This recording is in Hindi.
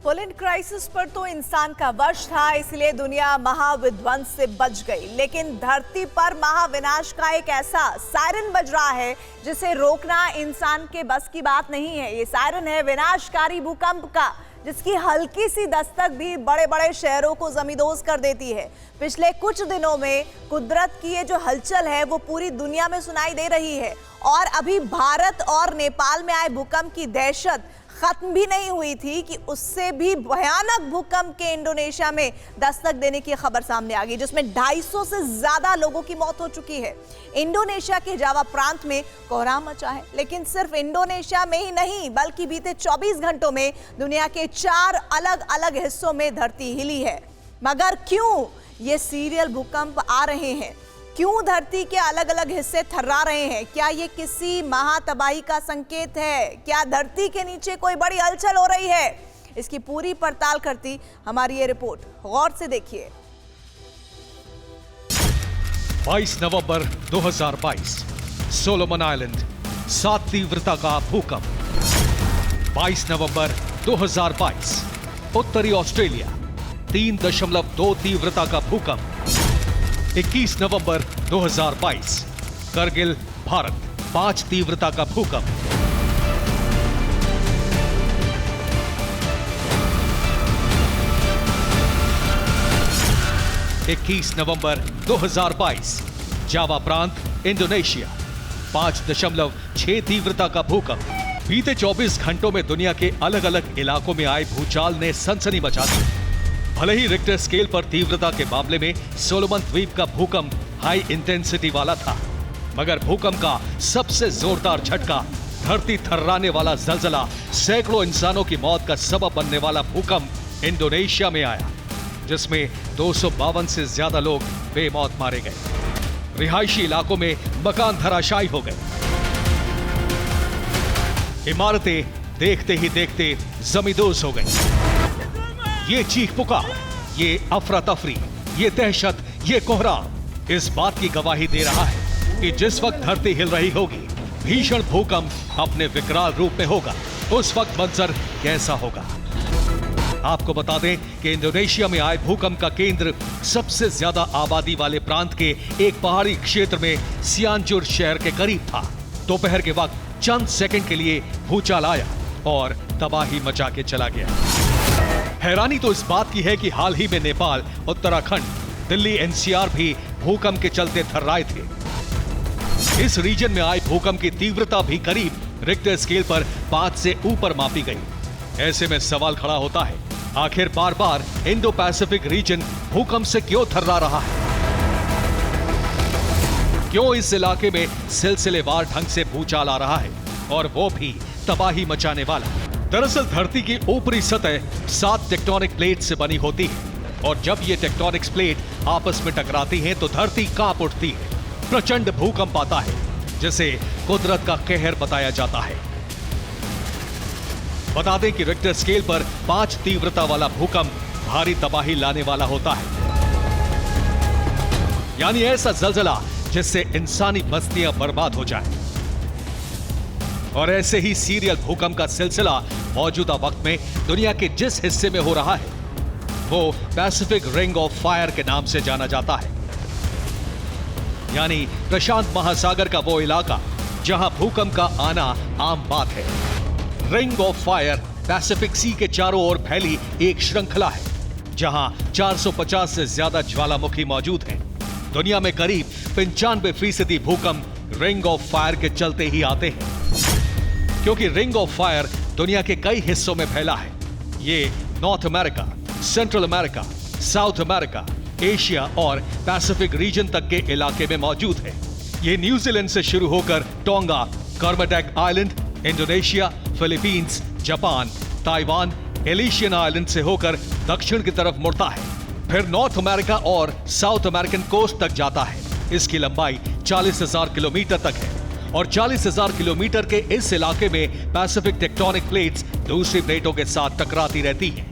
पोलैंड क्राइसिस पर तो इंसान का वश था, इसलिए दुनिया महाविध्वंस से बच गई। लेकिन धरती पर महाविनाश का एक ऐसा सायरन बज रहा है जिसे रोकना इंसान के बस की बात नहीं है। ये सायरन है विनाशकारी भूकंप का, जिसकी हल्की सी दस्तक भी बड़े बड़े शहरों को जमींदोज कर देती है। पिछले कुछ दिनों में कुदरत की ये जो हलचल है वो पूरी दुनिया में सुनाई दे रही है और अभी भारत और नेपाल में आए भूकंप की दहशत खत्म भी नहीं हुई थी कि उससे भी भयानक भूकंप के इंडोनेशिया में दस्तक देने की खबर सामने आ गई, जिसमें 250 से ज्यादा लोगों की मौत हो चुकी है। इंडोनेशिया के जावा प्रांत में कोहराम मचा है, लेकिन सिर्फ इंडोनेशिया में ही नहीं बल्कि बीते 24 घंटों में दुनिया के 4 अलग अलग हिस्सों में धरती हिली है। मगर क्यों ये सीरियल भूकंप आ रहे हैं? क्यों धरती के अलग अलग हिस्से थर्रा रहे हैं? क्या ये किसी महातबाही का संकेत है? क्या धरती के नीचे कोई बड़ी हलचल हो रही है? इसकी पूरी पड़ताल करती हमारी ये रिपोर्ट, गौर से देखिए। 22 नवंबर 2022 सोलोमन आइलैंड 7 तीव्रता का भूकंप। 22 नवंबर 2022 उत्तरी ऑस्ट्रेलिया 3.2 तीव्रता का भूकंप। 21 नवंबर 2022 करगिल भारत 5 तीव्रता का भूकंप। इक्कीस नवंबर 2022 जावा प्रांत इंडोनेशिया 5.6 तीव्रता का भूकंप। बीते 24 घंटों में दुनिया के अलग अलग इलाकों में आए भूचाल ने सनसनी मचा दी। भले ही रिक्टर स्केल पर तीव्रता के मामले में सोलोमन द्वीप का भूकंप हाई इंटेंसिटी वाला था, मगर भूकंप का सबसे जोरदार झटका, धरती थर्राने वाला जलजला, सैकड़ों इंसानों की मौत का सबब बनने वाला भूकंप इंडोनेशिया में आया, जिसमें 252 से ज्यादा लोग बेमौत मारे गए। रिहायशी इलाकों में मकान धराशायी हो गए। इमारतें देखते ही देखते जमींदोज हो गई। ये चीख पुकार, ये अफरा तफरी, ये दहशत, ये कोहराम इस बात की गवाही दे रहा है कि जिस वक्त धरती हिल रही होगी, भीषण भूकंप अपने विकराल रूप में होगा, उस वक्त मंजर कैसा होगा। आपको बता दें कि इंडोनेशिया में आए भूकंप का केंद्र सबसे ज्यादा आबादी वाले प्रांत के एक पहाड़ी क्षेत्र में सियानजुर शहर के करीब था। दोपहर के वक्त चंद सेकंड के लिए भूचाल आया और तबाही मचा के चला गया। हैरानी तो इस बात की है कि हाल ही में नेपाल, उत्तराखंड, दिल्ली एनसीआर भी भूकंप के चलते थर्राए थे। इस रीजन में आए भूकंप की तीव्रता भी करीब रिक्टर स्केल पर 5 से ऊपर मापी गई। ऐसे में सवाल खड़ा होता है, आखिर बार बार इंडो पैसिफिक रीजन भूकंप से क्यों थर्रा रहा है? क्यों इस इलाके में सिलसिलेवार ढंग से भूचाल आ रहा है, और वो भी तबाही मचाने वाला? दरअसल धरती की ऊपरी सतह 7 टेक्टोनिक प्लेट से बनी होती है, और जब ये टेक्टोनिक प्लेट आपस में टकराती हैं तो धरती कांप उठती है। प्रचंड भूकंप आता है, जिसे कुदरत का कहर बताया जाता है। बता दें कि रिक्टर स्केल पर 5 तीव्रता वाला भूकंप भारी तबाही लाने वाला होता है, यानी ऐसा जलजला जिससे इंसानी बस्तियां बर्बाद हो जाएं। और ऐसे ही सीरियल भूकंप का सिलसिला मौजूदा वक्त में दुनिया के जिस हिस्से में हो रहा है वो पैसिफिक रिंग ऑफ फायर के नाम से जाना जाता है, यानी प्रशांत महासागर का वो इलाका जहां भूकंप का आना आम बात है। रिंग ऑफ फायर पैसिफिक सी के चारों ओर फैली एक श्रृंखला है, जहां 450 से ज्यादा ज्वालामुखी मौजूद हैं। दुनिया में करीब 95% भूकंप रिंग ऑफ फायर के चलते ही आते हैं, क्योंकि रिंग ऑफ फायर दुनिया के कई हिस्सों में फैला है। ये north America, central America, south America, Asia और पैसिफिक रीजन तक के इलाके में मौजूद है। ये न्यूजीलैंड से शुरू होकर Tonga, Kermadec island, Indonesia, Philippines, Japan, Taiwan, Aleutian island से होकर दक्षिण की तरफ मुड़ता है, फिर नॉर्थ अमेरिका और साउथ अमेरिकन कोस्ट तक जाता है। इसकी लंबाई 40,000 किलोमीटर तक है, और 40,000 किलोमीटर के इस इलाके में पैसिफिक टेक्टोनिक प्लेट्स दूसरी प्लेटों के साथ टकराती रहती हैं।